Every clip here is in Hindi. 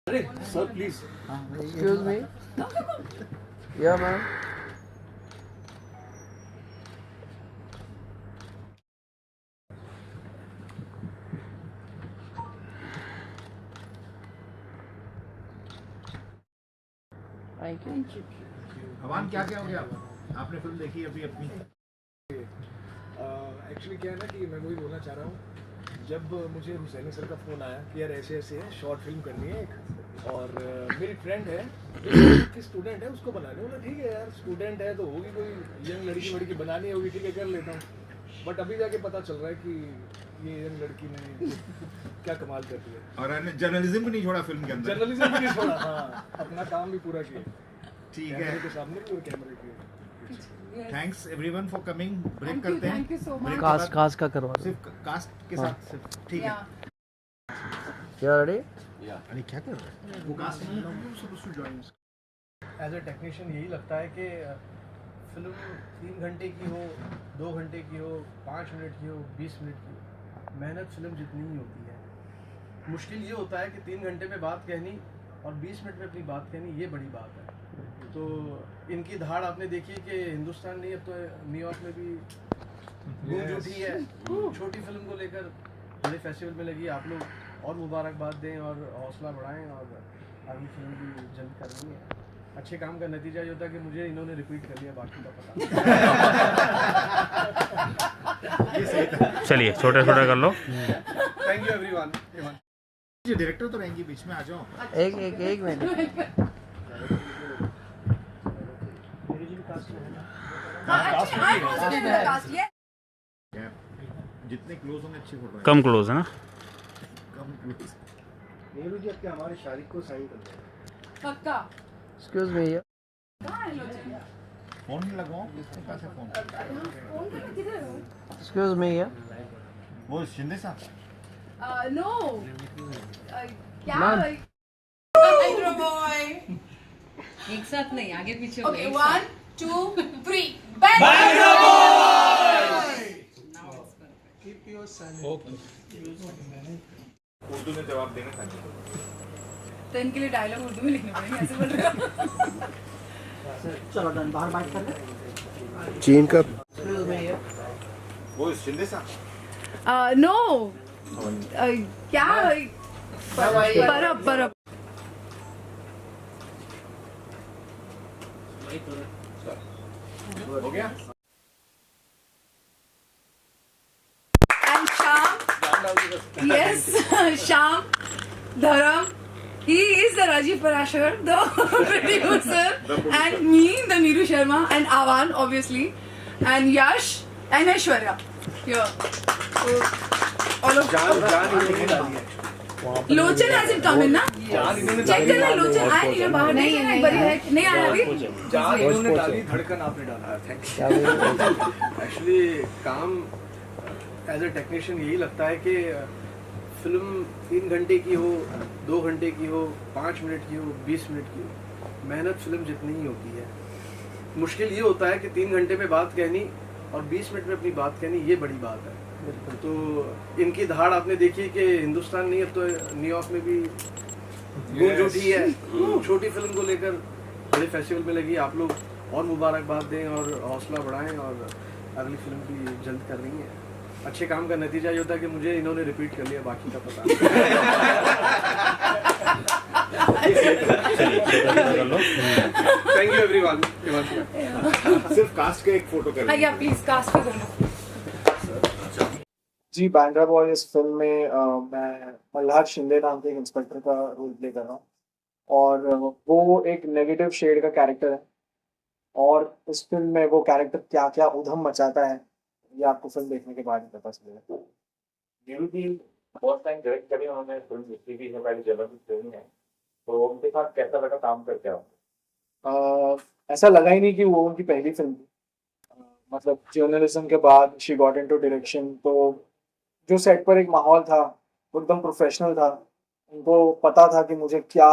Sir, please. Excuse me. Yeah, ma'am. Thank you. Awan क्या क्या हो गया? आपने फिल्म देखी अभी अपनी? एक्चुअली क्या है ना कि मैं वही बोलना चाह रहा हूँ, जब मुझे हुसैनी सर का फ़ोन आया कि यार ऐसे ऐसे है, शॉर्ट फिल्म करनी है एक, और मेरी फ्रेंड है जो स्टूडेंट है, उसको बनानी है। बोला ठीक है यार, स्टूडेंट है तो होगी कोई यंग लड़की वड़की बनानी होगी, ठीक है कर लेता हूँ। बट अभी जाके पता चल रहा है कि ये यंग लड़की ने क्या कमाल कर दिया, और जर्नलिज्म भी नहीं छोड़ा फिल्म के अंदर। जर्नलिज्म भी नहीं छोड़ा, हाँ, अपना काम भी पूरा किया, ठीक कैमरे है, के सामने भी और कैमरे के। Thanks everyone for coming. Break करते हैं। Thank you so much. Cast का करवा सिर्फ कास्ट के साथ सिर्फ, ठीक है। You ready? अरे क्या कर रहे हैं वो कास्ट में? एज अ टेक्नीशियन यही लगता है कि फिल्म 3 घंटे की हो, 2 घंटे की हो, 5 मिनट की हो, 20 मिनट की हो, मेहनत फिल्म जितनी ही होती है। मुश्किल ये होता है कि 3 घंटे में बात कहनी और 20 मिनट में अपनी बात कहनी, ये बड़ी बात है। तो इनकी धाड़ आपने देखी कि हिंदुस्तान नहीं, अब तो न्यूयॉर्क में भी गूंज उठी है छोटी फिल्म को लेकर, बड़े फेस्टिवल में लगी। आप लोग और मुबारकबाद दें और हौसला बढ़ाएं, और अगली फिल्म भी जल्द करनी है। अच्छे काम का नतीजा ये होता है कि मुझे इन्होंने रिपीट कर लिया, बाकी का पता नहीं। चलिए छोटा छोटा कर लो। Thank you everyone. ये डायरेक्टर तो रहेंगे बीच में, आ जाओ। एक मिनट। जितने क्लोज होंगे अच्छी फोटो। कम क्लोज है ना? Come close. नीरू जी, अब क्या हमारे शारिक को साइन कर दें? पक्का। Excuse me. कहाँ है लोचन? फोन नहीं लगाओ, किसके पास है फोन? फोन करके किधर हो? Excuse me. वो शिंदे साहब। No. क्या? Ma'am. Hydro boy. एक साथ नहीं, आगे पीछे Okay, एक 1, 2, 3. Bang! उर्दू में जवाब देना था। तो इनके लिए डायलॉग उर्दू में लिखने पड़ेंगे, ऐसे बोल रहे हो? चलो डन, बाहर बाइक कर ले। चीन का Excuse me. वो शिंदे साहब। No. क्या? बर्फ। हो गया? And Sham. Yes, Sham. Dharam. He is the Rajiv Parashar, the producer, and me, the Neeru Sharma, and Avan, obviously, and Yash, and Aishwarya. Here. So, all of Lochan has it come in ना? चेक करना, लोचन आया नहीं ना बाहर? नहीं बड़ी है, नहीं आया अभी? जान इन्होंने डाली, धड़कन आपने डाला। थैंक एक्चुअली काम एज अ टेक्नीशियन यही लगता है कि फिल्म 3 घंटे की हो, 2 घंटे की हो, 5 मिनट की हो, 20 मिनट की हो, मेहनत फिल्म जितनी ही होती है। मुश्किल ये होता है कि 3 घंटे में बात कहनी और 20 मिनट में अपनी बात कहनी, ये बड़ी बात है। तो इनकी धाड़ आपने देखी कि हिंदुस्तान नहीं, अब तो न्यूयॉर्क में भी गूंज उठी है छोटी फिल्म को लेकर, बड़े फेस्टिवल में लगी। आप लोग और मुबारकबाद दें और हौसला बढ़ाएं, और अगली फिल्म भी जल्द करनी है। अच्छे काम का नतीजा ये होता है कि मुझे इन्होंने रिपीट कर लिया, बाकी का पता थैंक यू एवरीवन। सिर्फ कास्ट का एक फोटो कर या प्लीज कास्ट पे कर लो। जी, बांद्रा बॉय इस फिल्म में मैं मल्हार शिंदे नाम के एक इंस्पेक्टर का रोल प्ले कर रहा हूँ, और वो एक नेगेटिव शेड का कैरेक्टर है, और इस फिल्म में वो कैरेक्टर क्या क्या उधम मचाता है, ये आपको फिल्म देखने के बाद ही पता चलेगा। नीरू जी बहुत टाइम डायरेक्ट करी, उन्होंने फिल्म लिखी भी है, पहले जलन की फिल्म है, तो उनके साथ कैसा लगा काम करके आपको? ऐसा लगा ही नहीं कि वो उनकी पहली फिल्म थी। मतलब जर्नलिज्म के बाद शी गॉट इनटू डायरेक्शन, तो जो सेट पर एक माहौल था वो एकदम प्रोफेशनल था। उनको पता था कि मुझे क्या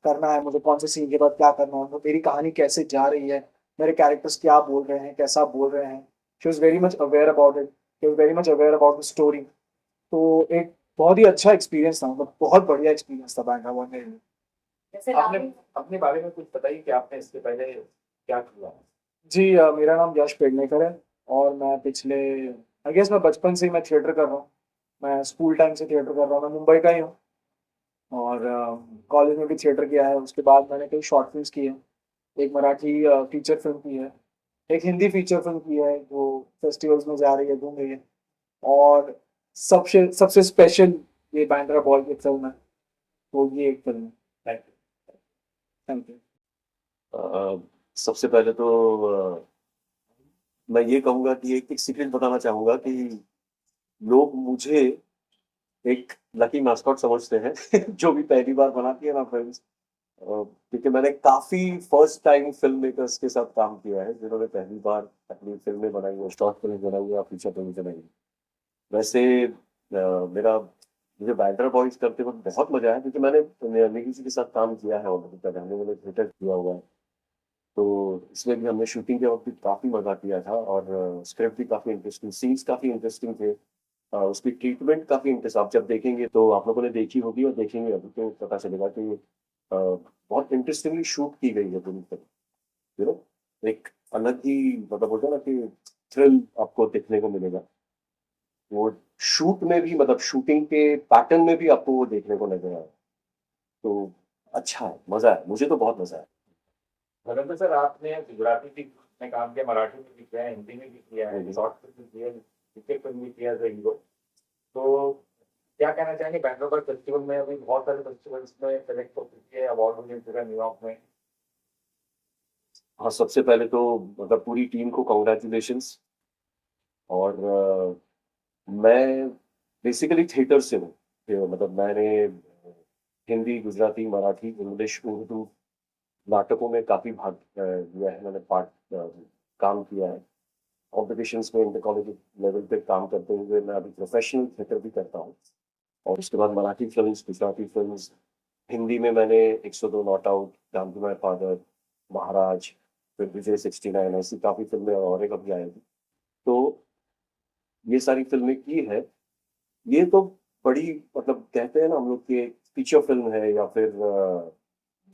करना है, मुझे कौन से सीन के बाद क्या करना है, मेरी कहानी कैसे जा रही है, मेरे कैरेक्टर्स क्या बोल रहे हैं, कैसा बोल रहे हैं। She was very much aware about it, she was very much aware about the story. तो एक बहुत ही अच्छा एक्सपीरियंस था, मतलब बहुत बढ़िया एक्सपीरियंस था बांद्रा बॉय मेरे लिए। जैसे आपने राहुल अपने बारे में कुछ बताइए कि आपने इसके पहले क्या किया। जी मेरा नाम यश पेडनेकर है और मैं पिछले आई गेस मैं बचपन से ही मैं थिएटर कर रहा हूँ। मैं स्कूल टाइम से थिएटर कर रहा हूँ। मैं मुंबई का ही हूँ और कॉलेज में भी थिएटर किया है। उसके बाद मैंने कई शॉर्ट फिल्म्स की है। एक मराठी फीचर फिल्म की है, एक हिंदी फीचर फिल्म की है जो फेस्टिवल्स में जा रही है, घूम रही है। और सबसे सबसे स्पेशल ये बैंड्रा बॉय की फिल्म है, तो ये एक फिल्म है। Thank you. Thank you. सबसे पहले तो मैं ये कहूँगा कि एक सीक्रेट बताना चाहूँगा कि लोग मुझे एक लकी मास्कॉट समझते हैं जो भी पहली बार बनाती है ना फिल्म्स। क्योंकि मैंने काफ़ी फर्स्ट टाइम फिल्म मेकर्स के साथ काम किया है जिन्होंने पहली बार अपनी फिल्में बनाई है, शॉर्ट फिल्म बनाई है या फीचर फिल्म बनाई है। वैसे मेरा मुझे बैंड्रा बॉयज करते वक्त बहुत मजा आया क्योंकि मैंने निखिल जी के साथ काम किया है ऑलरेडी, पहले हमने मैंने थिएटर किया हुआ है। तो इसमें भी हमने शूटिंग के वक्त भी काफ़ी मजा किया था और स्क्रिप्ट भी काफ़ी इंटरेस्टिंग, सीन्स काफ़ी इंटरेस्टिंग थे। उसकी ट्रीटमेंट काफ़ी इंटरेस्ट, आप जब देखेंगे तो आप लोगों ने देखी होगी और देखेंगे अभी तो पता चलेगा कि बहुत इंटरेस्टिंगली शूट की गई है पूरी फिल्म। यू नो एक अलग ही मतलब बोलते हैं ना कि थ्रिल आपको देखने को मिलेगा। वो शूट में भी मतलब शूटिंग के पैटर्न में भी आपको वो देखने को लगेगा। तो अच्छा है, मजा है, मुझे तो बहुत मजा है। धर्मेंद्र सर, आपने गुजराती फिल्म में काम किया, मराठी में भी किया है, हिंदी में भी किया है, शॉर्ट फिल्म भी किया है, फीचर फिल्म भी किया है हीरो। तो क्या कहना चाहेंगे, बैंगलोर फेस्टिवल में अभी बहुत सारे फेस्टिवल्स में सेलेक्ट हो चुकी है, अवार्ड भी मिल चुका है न्यूयॉर्क में। हाँ, सबसे पहले तो मतलब पूरी टीम को कॉन्ग्रेचुलेशंस। और मैं बेसिकली थिएटर से हूँ, मतलब मैंने हिंदी, गुजराती, मराठी, इंग्लिश, उर्दू नाटकों में काफ़ी भाग लिया है। मैंने काम किया है कॉम्पिटिशन्स में, इंटर कॉलेज लेवल पे काम करते हुए मैं अभी प्रोफेशनल थिएटर भी करता हूँ। और उसके बाद मराठी फिल्म्स, गुजराती फिल्म्स, हिंदी में मैंने 102 नॉट आउट, डाम टू माय फादर, महाराज, फिर विजय 69, ऐसी काफ़ी फिल्में और एक अभी आएगी। तो ये सारी फिल्में की है। ये तो बड़ी मतलब कहते हैं ना हम लोग कि फीचर फिल्म है या फिर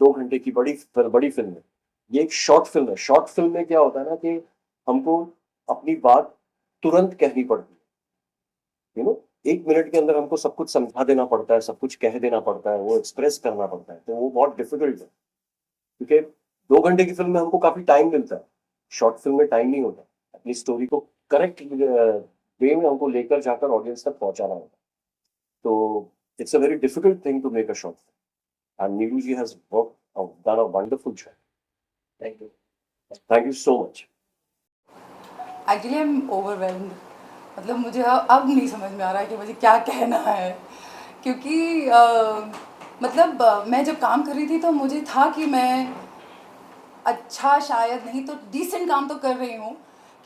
2 घंटे की बड़ी फिल्म है। ये एक शॉर्ट फिल्म है। शॉर्ट फिल्म में क्या होता है ना कि हमको अपनी बात तुरंत कहनी पड़ती है। 1 मिनट के अंदर हमको सब कुछ समझा देना पड़ता है, सब कुछ कह देना पड़ता है, वो एक्सप्रेस करना पड़ता है। तो वो बहुत डिफिकल्ट है क्योंकि 2 घंटे की फिल्म में हमको काफी टाइम मिलता है, शॉर्ट फिल्म में टाइम नहीं होता। अपनी स्टोरी को करेक्ट वे में हमको लेकर जाकर ऑडियंस तक पहुंचाना होता है। तो it's a very difficult thing to make a short film and Neeru ji has done a wonderful job. Thank you. Thank you so much. Actually I am overwhelmed. मतलब मुझे अब नहीं समझ में आ रहा है कि मुझे क्या कहना है, क्योंकि मतलब मैं जब काम कर रही थी तो मुझे था कि मैं अच्छा शायद नहीं तो डिसेंट काम तो कर रही हूँ,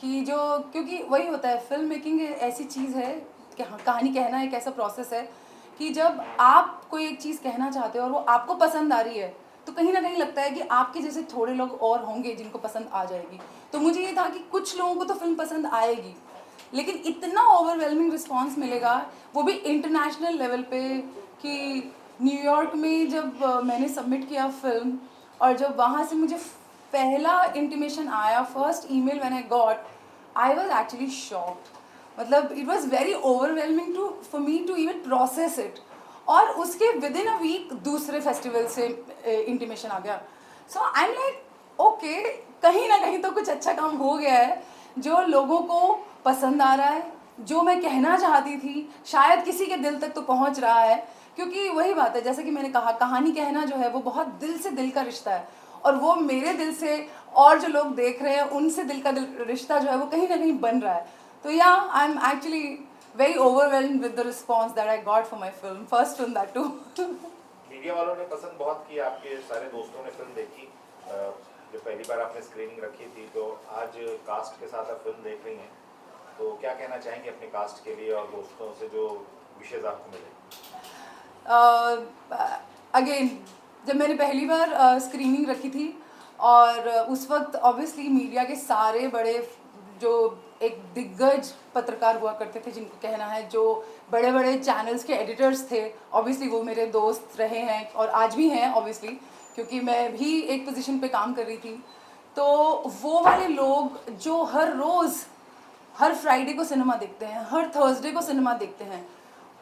कि जो क्योंकि वही होता है, फिल्म मेकिंग ऐसी चीज़ है कि हाँ, कहानी कहना एक ऐसा प्रोसेस है कि जब आप कोई एक चीज़ कहना चाहते हो और वो आपको पसंद आ रही है तो कहीं ना कहीं लगता है कि आपके जैसे थोड़े लोग और होंगे जिनको पसंद आ जाएगी। तो मुझे ये था कि कुछ लोगों को तो फिल्म पसंद आएगी, लेकिन इतना ओवरवेलमिंग रिस्पांस मिलेगा, वो भी इंटरनेशनल लेवल पे, कि न्यूयॉर्क में जब मैंने सबमिट किया फिल्म और जब वहाँ से मुझे पहला इंटीमेशन आया, first email when I got, I was actually shocked. मतलब it was very overwhelming too for me to even process it. और उसके विद इन अ वीक दूसरे फेस्टिवल से इंटीमेशन आ गया। So I am like okay, कहीं ना कहीं तो कुछ अच्छा काम हो गया है, जो लोगों को पसंद आ रहा है, जो मैं कहना चाहती थी शायद किसी के दिल तक तो पहुंच रहा है। क्योंकि वही बात है, जैसे कि मैंने कहा, कहानी कहना जो है वो बहुत दिल से दिल का रिश्ता है, और वो मेरे दिल से और जो लोग देख रहे हैं उनसे दिल का रिश्ता जो है वो कहीं ना कहीं बन रहा है। तो या I am actually very overwhelmed with the response that I got for my film, first film that too. Media वालों ने पसंद बहुत की, आपके सारे दोस्तों ने फिल्म देखी। जब पहली बार आपने स्क्रीनिंग रखी थी तो आज कास्ट के साथ आप फिल्म देख रही हैं, तो क्या कहना चाहेंगे अपने कास्ट के लिए और दोस्तों से जो विशेष आपको मिले? अगेन जब मैंने पहली बार स्क्रीनिंग रखी थी और उस वक्त ऑब्वियसली मीडिया के सारे बड़े जो एक दिग्गज पत्रकार हुआ करते थे जिनको कहना है, जो बड़े बड़े चैनल्स के एडिटर्स थे। ऑब्वियसली वो मेरे दोस्त रहे हैं और आज भी हैं ऑब्वियसली, क्योंकि मैं भी एक पोजीशन पे काम कर रही थी। तो वो वाले लोग जो हर रोज़ हर फ्राइडे को सिनेमा देखते हैं, हर थर्सडे को सिनेमा देखते हैं,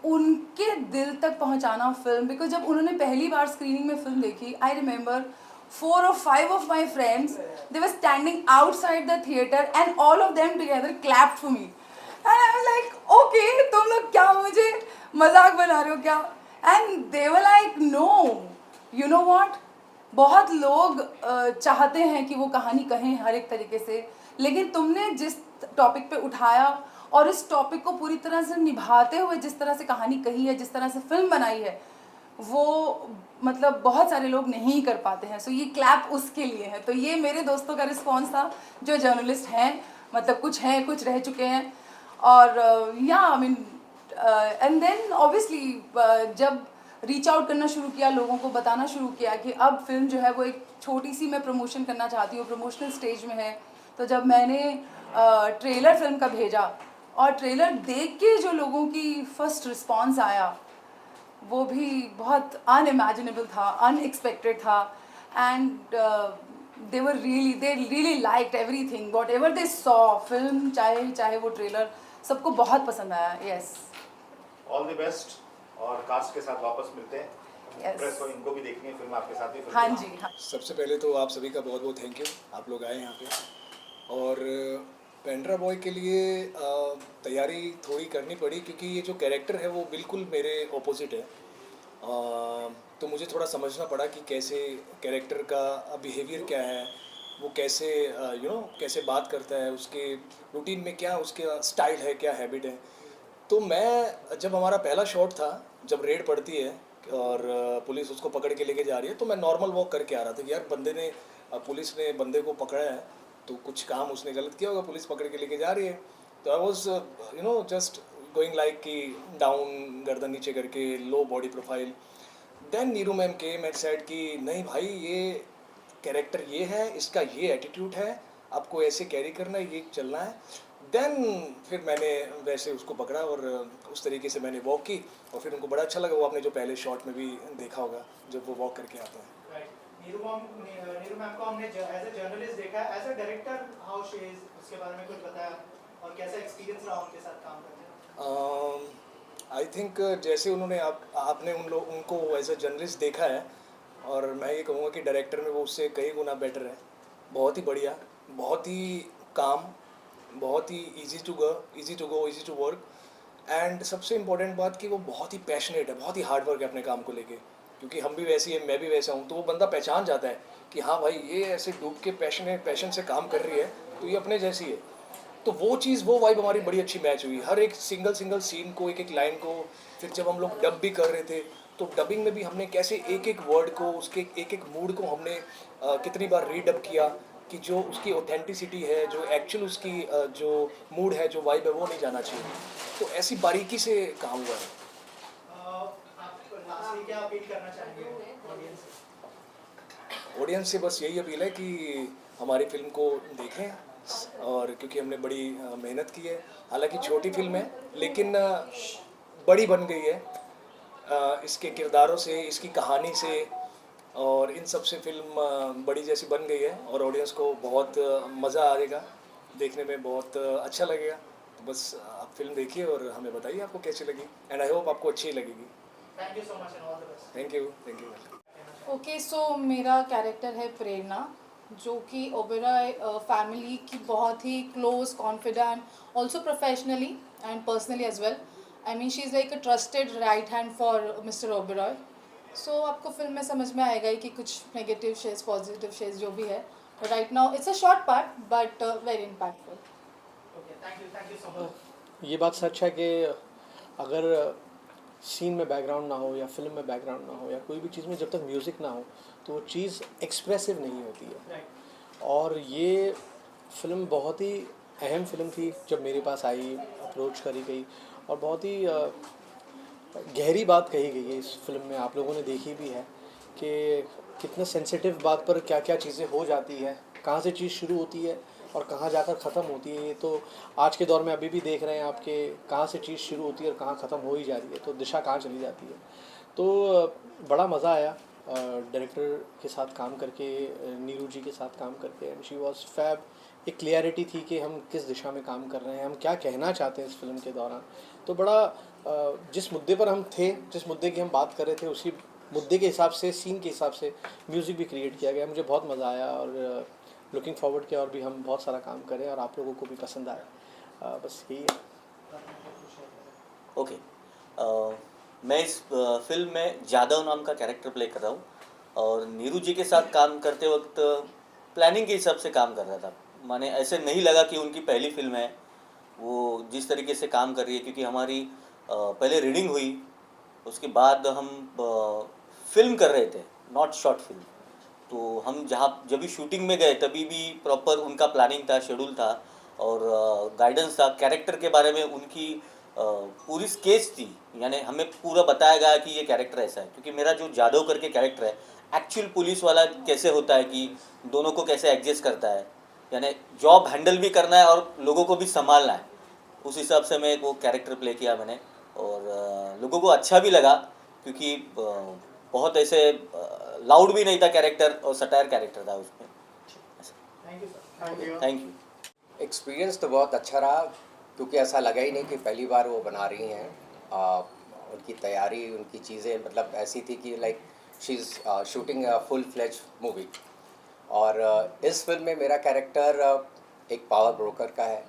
उनके दिल तक पहुंचाना फिल्म। बिकॉज जब उन्होंने पहली बार स्क्रीनिंग में फिल्म देखी, I remember 4 or 5 of my friends, they were standing outside the theater and all of them together clapped for me. And I was like, okay, तुम लोग क्या मुझे मजाक बना रहे हो क्या? And they were like, no, you know what? बहुत लोग चाहते हैं कि वो कहानी कहें हर एक तरीके से, लेकिन तुमने जिस टॉपिक पे उठाया और इस टॉपिक को पूरी तरह से निभाते हुए जिस तरह से कहानी कही है, जिस तरह से फिल्म बनाई है, वो मतलब बहुत सारे लोग नहीं कर पाते हैं। सो ये क्लैप उसके लिए है। तो ये मेरे दोस्तों का रिस्पॉन्स था जो जर्नलिस्ट हैं, मतलब कुछ हैं, कुछ रह चुके हैं। और या I mean and then obviously जब रीच आउट करना शुरू किया, लोगों को बताना शुरू किया कि अब फिल्म जो है वो एक छोटी सी मैं प्रमोशन करना चाहती हूँ, प्रमोशनल स्टेज में है। तो जब मैंने ट्रेलर फिल्म का भेजा और ट्रेलर देख के जो लोगों की फर्स्ट रिस्पॉन्स आया, वो भी बहुत अनइमेजिनेबल था, अनएक्सपेक्टेड था। And they really liked everything, what ever they saw, film चाहे वो ट्रेलर, सबको बहुत पसंद आया। यस, ऑल द बेस्ट, और कास्ट के साथ वापस मिलते हैं। Yes. प्रेस को इनको भी देखनी है फिल्म, आपके साथ भी फिल्म। हाँ जी, हाँ। सबसे पहले तो आप सभी का बहुत बहुत थैंक यू, आप लोग आए यहाँ पे। और पेंड्रा बॉय के लिए तैयारी थोड़ी करनी पड़ी, क्योंकि ये जो कैरेक्टर है वो बिल्कुल मेरे ऑपोजिट है। तो मुझे थोड़ा समझना पड़ा कि कैसे कैरेक्टर का बिहेवियर क्या है, वो कैसे कैसे बात करता है, उसके रूटीन में क्या उसके स्टाइल है, क्या हैबिट है। तो मैं जब हमारा पहला शॉट था, जब रेड पड़ती है और पुलिस उसको पकड़ के लेके जा रही है, तो मैं नॉर्मल वॉक करके आ रहा था कि यार पुलिस ने बंदे को पकड़ा है, तो कुछ काम उसने गलत किया होगा, पुलिस पकड़ के लेके जा रही है। तो I was just going like कि डाउन, गर्दन नीचे करके, low body profile. Then Neeru ma'am came and said कि नहीं भाई, ये कैरेक्टर ये है, इसका ये एटीट्यूड है, आपको ऐसे कैरी करना है, ये चलना है। देन फिर मैंने वैसे उसको पकड़ा और उस तरीके से मैंने वॉक की, और फिर उनको बड़ा अच्छा लगा। वो आपने जो पहले शॉट में भी देखा होगा जब वो वॉक करके आते हैं। नीरू मैम को हमने एज अ जर्नलिस्ट देखा है, as a director how she is, उसके बारे में कुछ बताया और कैसा एक्सपीरियंस रहा उनके साथ काम करने? आई थिंक जैसे उन्होंने आपने उनको एज अ जर्नलिस्ट देखा है, और मैं ये कहूँगा कि डायरेक्टर में वो उससे कई गुना बेटर है। बहुत ही बढ़िया, बहुत ही काम, बहुत ही easy to go, easy to work. And सबसे इम्पोर्टेंट बात कि वो बहुत ही पैशनेट है, बहुत ही हार्ड वर्क है अपने काम को लेके, क्योंकि हम भी वैसे ही हैं, मैं भी वैसा हूँ। तो वो बंदा पहचान जाता है कि हाँ भाई, ये ऐसे डूब के पैशन से काम कर रही है, तो ये अपने जैसी है। तो वो चीज़, वो वाइब हमारी बड़ी अच्छी मैच हुई, हर एक सिंगल सीन को, एक लाइन को। फिर जब हम लोग डब भी कर रहे थे, तो डबिंग में भी हमने कैसे एक वर्ड को, उसके एक मूड को हमने कितनी बार रीडब किया कि जो उसकी ऑथेंटिसिटी है, जो एक्चुअल उसकी जो मूड है, जो वाइब है, वो नहीं जाना चाहिए। तो ऐसी बारीकी से काम हुआ है। आप लास्टली क्या अपील करना चाहेंगे ऑडियंस से? बस यही अपील है कि हमारी फिल्म को देखें, और क्योंकि हमने बड़ी मेहनत की है। हालांकि छोटी फिल्म है, लेकिन बड़ी बन गई है इसके किरदारों से, इसकी कहानी से, और इन सब से फिल्म बड़ी जैसी बन गई है। और ऑडियंस को बहुत मज़ा आएगा, देखने में बहुत अच्छा लगेगा। तो बस आप फिल्म देखिए और हमें बताइए आपको कैसी लगी, एंड आई होप आपको अच्छी लगेगी। Thank you so much and all the best. Thank you. Okay, so मेरा कैरेक्टर है प्रेरणा, जो कि ओबेरॉय फैमिली की बहुत ही close, confident, also professionally and personally as well. I mean she is like a trusted right hand for mister Oberoi. So आपको फिल्म में समझ में आएगा ही कि कुछ नेगेटिव शेड्स, पॉजिटिव शेड्स जो भी है। Right now it's a short part but very impactful. Okay, thank you so much. ये बात सच है कि अगर सीन में बैकग्राउंड ना हो, या फिल्म में बैकग्राउंड ना हो, या कोई भी चीज़ में जब तक म्यूज़िक ना हो, तो वो चीज़ एक्सप्रेसिव नहीं होती है। और ये फिल्म बहुत ही अहम फिल्म थी जब मेरे पास आई, अप्रोच करी गई, और बहुत ही गहरी बात कही गई है इस फिल्म में। आप लोगों ने देखी भी है कि कितने सेंसिटिव बात पर क्या क्या चीज़ें हो जाती है, कहाँ से चीज़ शुरू होती है और कहाँ जाकर ख़त्म होती है, ये तो आज के दौर में अभी भी देख रहे हैं आपके, कहाँ से चीज़ शुरू होती है और कहाँ ख़त्म हो ही जा रही है, तो दिशा कहाँ चली जाती है। तो बड़ा मज़ा आया डायरेक्टर के साथ काम करके, नीरू जी के साथ काम करके, एंड शी वॉज फैब। एक क्लियरिटी थी कि हम किस दिशा में काम कर रहे हैं, हम क्या कहना चाहते हैं इस फिल्म के दौरान। तो बड़ा जिस मुद्दे पर हम थे, जिस मुद्दे की हम बात कर रहे थे, उसी मुद्दे के हिसाब से, सीन के हिसाब से म्यूज़िक भी क्रिएट किया गया। मुझे बहुत मज़ा आया और लुकिंग फॉरवर्ड किया और भी हम बहुत सारा काम करें और आप लोगों को भी पसंद आया। बस यही है। ओके, मैं इस फिल्म में जादव नाम का कैरेक्टर प्ले कर रहा हूँ और नीरू जी के साथ काम करते वक्त प्लानिंग के हिसाब से काम कर रहा था। माने ऐसे नहीं लगा कि उनकी पहली फिल्म है, वो जिस तरीके से काम कर रही है, क्योंकि हमारी पहले रीडिंग हुई, उसके बाद हम फिल्म कर रहे थे, नॉट शॉर्ट फिल्म। तो हम जब भी शूटिंग में गए तभी भी प्रॉपर उनका प्लानिंग था, शेड्यूल था और गाइडेंस था। कैरेक्टर के बारे में उनकी पूरी स्केच थी, यानी हमें पूरा बताया गया कि ये कैरेक्टर ऐसा है। क्योंकि मेरा जो जादव करके कैरेक्टर है, एक्चुअल पुलिस वाला कैसे होता है कि दोनों को कैसे एडजस्ट करता है, यानी जॉब हैंडल भी करना है और लोगों को भी संभालना है, उस हिसाब से मैं वो कैरेक्टर प्ले किया मैंने। और लोगों को अच्छा भी लगा क्योंकि बहुत ऐसे लाउड भी नहीं था कैरेक्टर और सटायर कैरेक्टर था उसमें। Thank you. एक्सपीरियंस तो बहुत अच्छा रहा क्योंकि ऐसा लगा ही नहीं कि पहली बार वो बना रही हैं। उनकी तैयारी, उनकी चीज़ें मतलब ऐसी थी कि like she is shooting a full fledge movie. और इस फिल्म में मेरा कैरेक्टर एक पावर ब्रोकर का है।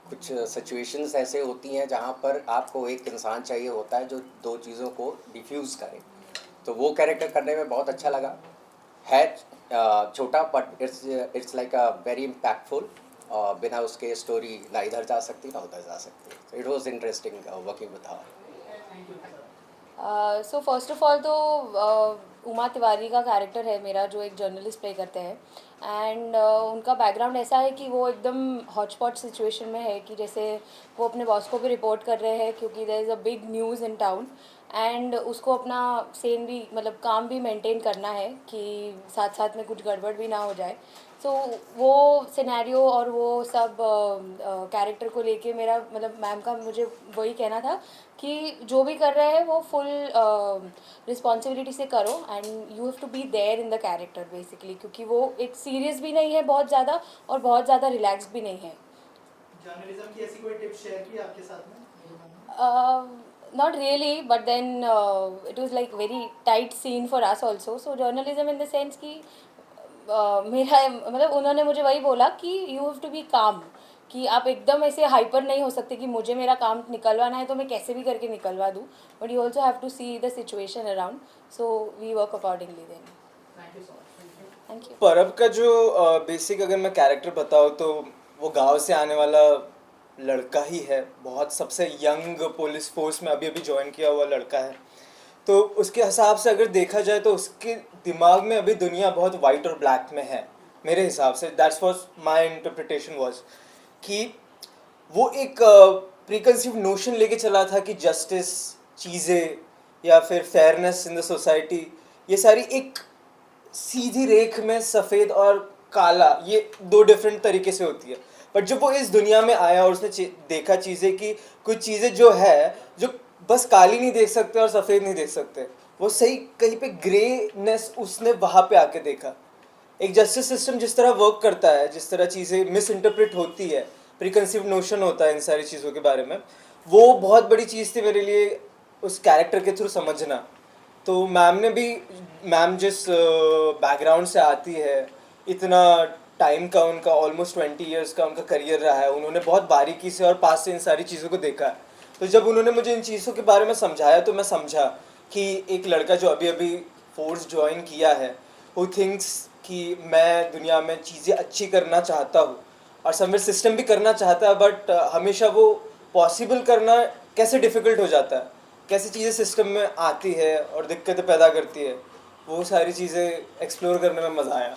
कुछ सिचुएशंस ऐसे होती हैं जहाँ पर आपको एक इंसान चाहिए होता है जो दो चीज़ों को डिफ्यूज़ करे, तो वो कैरेक्टर करने में बहुत अच्छा लगा। है छोटा but it's like a very impactful. बिना उसके स्टोरी ना इधर जा सकती ना उधर जा सकती। It was interesting working with her. So first of all तो उमा तिवारी का कैरेक्टर है मेरा, जो एक जर्नलिस्ट प्ले करते हैं। एंड उनका बैकग्राउंड ऐसा है कि वो एकदम हॉटस्पॉट सिचुएशन में है कि जैसे वो अपने बॉस को भी रिपोर्ट कर रहे हैं क्योंकि there is a big news in town, and उसको अपना सेम भी मतलब काम भी मेंटेन करना है कि साथ साथ में कुछ गड़बड़ भी ना हो जाए। सो वो सिनेरियो और वो सब कैरेक्टर को लेके मेरा मतलब मैम का मुझे वही कहना था कि जो भी कर रहे हैं वो फुल रिस्पॉन्सिबिलिटी से करो and you have to be there in the character basically, क्योंकि वो एक सीरियस भी नहीं है बहुत ज़्यादा और बहुत ज़्यादा रिलैक्स भी नहीं है। जर्नलिज्म की ऐसी कोई टिप्स शेयर की आपके साथ में? Not really, but then it was like very tight scene for us also. So journalism in the sense कि मेरा मतलब उन्होंने मुझे वही बोला कि you have to be calm, कि आप एकदम ऐसे हाइपर नहीं हो सकते कि मुझे मेरा काम निकलवाना है तो मैं कैसे भी करके निकलवा दूँ, but you also have to see the situation around. So we work accordingly then. Thank you so much. Thank you. परब का जो बेसिक अगर मैं कैरेक्टर बताऊँ तो वो गांव से आने वाला लड़का ही है, बहुत सबसे यंग पुलिस फोर्स में अभी अभी ज्वाइन किया हुआ लड़का है। तो उसके हिसाब से अगर देखा जाए तो उसके दिमाग में अभी दुनिया बहुत वाइट और ब्लैक में है मेरे हिसाब से। That's what my interpretation was कि वो एक प्रीकंसीव नोशन लेके चला था कि जस्टिस चीज़ें या फिर फेयरनेस इन द सोसाइटी, ये सारी एक सीधी रेख में सफ़ेद और काला, ये दो डिफरेंट तरीके से होती है। बट जब वो इस दुनिया में आया और उसने देखा चीज़ें कि कुछ चीज़ें जो है जो बस काली नहीं देख सकते और सफ़ेद नहीं देख सकते, वो सही कहीं पे ग्रेनेस उसने वहाँ पे आके देखा। एक जस्टिस सिस्टम जिस तरह वर्क करता है, जिस तरह चीज़ें मिस इंटरप्रेट होती है, प्रीकंसीव नोशन होता है इन सारी चीज़ों के बारे में, वो बहुत बड़ी चीज़ थी मेरे लिए उस कैरेक्टर के थ्रू समझना। तो मैम जिस बैकग्राउंड से आती है, इतना टाइम का उनका ऑलमोस्ट 20 इयर्स का उनका करियर रहा है, उन्होंने बहुत बारीकी से और पास से इन सारी चीज़ों को देखा है। तो जब उन्होंने मुझे इन चीज़ों के बारे में समझाया तो मैं समझा कि एक लड़का जो अभी अभी फोर्स ज्वाइन किया है, वो थिंक्स कि मैं दुनिया में चीज़ें अच्छी करना चाहता हूँ और समवेयर सिस्टम भी करना चाहता है, बट हमेशा वो पॉसिबल करना कैसे डिफ़िकल्ट हो जाता है, कैसे चीज़ें सिस्टम में आती है और दिक्कतें पैदा करती है, वो सारी चीज़ें एक्सप्लोर करने में मज़ा आया।